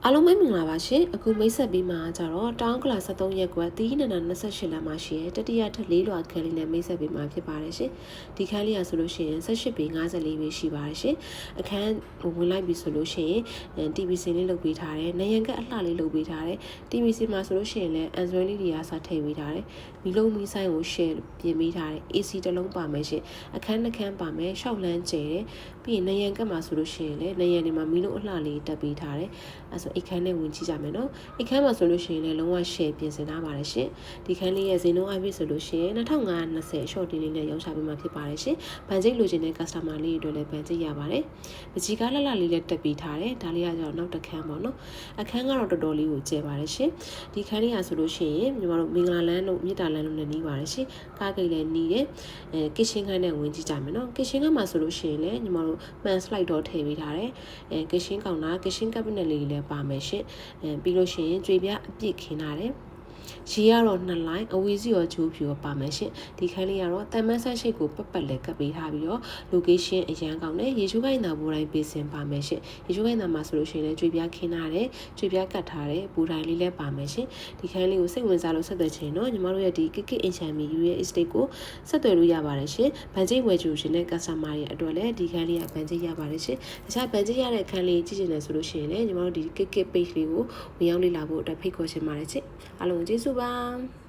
အားလုံးပဲမင်္ဂလာပါရှင်အခုမိတ်ဆက်ပြီးမှကြတော့တောင်ကလာ73ရက်ကွယ်တီးနန္ဒ28လမ်းမှာရှိရဲတတိယထက်၄လွှာခန်းလေးနဲ့မိတ်ဆက်ပြီးမှဖြစ်ပါတယ်ရှင်ဒီခန်းလေးရဆိုလို့ရှိရင်18ပေ54ပေရှိပါတယ်ရှင်အခန်းဝင်လိုက်ပြီဆိုလို့ရှိရင် TVC လေးလုပ်ပေးထားတယ်နေရန်ကအလှလေးလုပ်ပေးထားတယ် TVC မှာဆိုလို့ရှိရင်လည်း Android လေးတွေကစထည့်ပေးထားတယ်မီလုံးမီဆိုင်ကို share ပြင်ပေးထားတယ် AC တစ်လုံးပါမယ်ရှင်အခန်းနှစ်ခန်းပါမယ်ရှောက်လန်းကျဲတယ်ပြီးရင်နေရန်ကမှာဆိုလို့ရှိရင်လည်းနေရန်ဒီမှာမီလုံးအလှလေးတက်ပေးထားတယ်အဲဆိုအခန်းနဲ့ဝင်ကြည့်ကြမယ်နော်အခန်းမှာဆိုလို့ရှိရင်လည်းလုံးဝ share ပြင်ဆင်ထားပါတယ်ရှင်ဒီခန်းလေးရဲ့ဈေးနှုန်းအပြည့်ဆိုလို့ရှိရင်2520 short တင်လေးနဲ့ရောင်းချပေးမှာဖြစ်ပါတယ်ရှင်ဗန်ကျိတ်လိုချင်တဲ့ customer လေးတွေလည်းဗန်ကျိတ်ရပါတယ်ပကြီးကားလှလှလေးလည်းတက်ပေးထားတယ်ဒါလေးကကျတော့နောက်တစ်ခန်းပေါ့နော်အခန်းကတော့တော်တော်လေးကိုကျဲပါတယ်ရှင်ဒီခန်းလေးကဆိုလို့ရှိရင်ညီမတို့မင်္ဂလာလန်းလို့မြေတာလန်းလို့လည်းနီးပါတယ်ရှင်ကားကိတ်လည်းနီးတယ်kitchen ခန်းနဲ့ဝင်ကြည့်ကြမယ်နော် kitchen ခန်းမှာဆိုလို့ရှိရင်လည်းညီမတို့မှန် slide တော့ထည့်ပေးထားတယ်kitchen ကောင်တာ kitchen cabinet လေးလည်းပါမယ်ရှင်ပြီးလို့ရှိရင်ကြွေပြအပြည့်ခင်းထားတယ်ရေကတော့2 line အဝေးစီရောဂျိုးဖြူရောပါမယ်ရှင်ဒီခန်းလေးကတော့တန်မန်းဆက်ရှိတ်ကိုပတ်လဲကပ်ပေးထားပြီးတော့ location အရန်ကောင်းတယ်ရေချိုးကိုင်းတာဘူတိုင်းပေးစင်ပါမယ်ရှင်ရေချိုးကိုင်းတာမှာဆိုလို့ရှိရင်လည်းကြွေပြခင်းထားတယ်ကြွေပြကတ်ထားတယ်ဘူတိုင်းလေးလည်းပါမယ်ရှင်ဒီခန်းလေးကိုစိတ်ဝင်စားလို့ဆက်သွယ်ချင်တော့ညီမတို့ရဲ့ဒီ KK Enchantment UA Estate ကိုဆက်သွယ်လို့ရပါတယ်ရှင်ဗန်ကျိတ်ဝယ်ကြည့်ရှင်တဲ့ customer တွေအတွက်လည်းဒီခန်းလေးကဗန်ကျိတ်ရပါတယ်ရှင်တခြားဗန်ကျိတ်ရတဲ့ခန်းလေးကြည့်ချင်တယ်ဆိုလို့ရှိရင်လည်းညီမတို့ဒီ KK page လေးကိုဝင်ရောက်လေ့လာဖို့အတွက်ဖိတ်ခေါ်ချင်ပါတယ်ရှင်အားလုံးကျေးဇူးပါ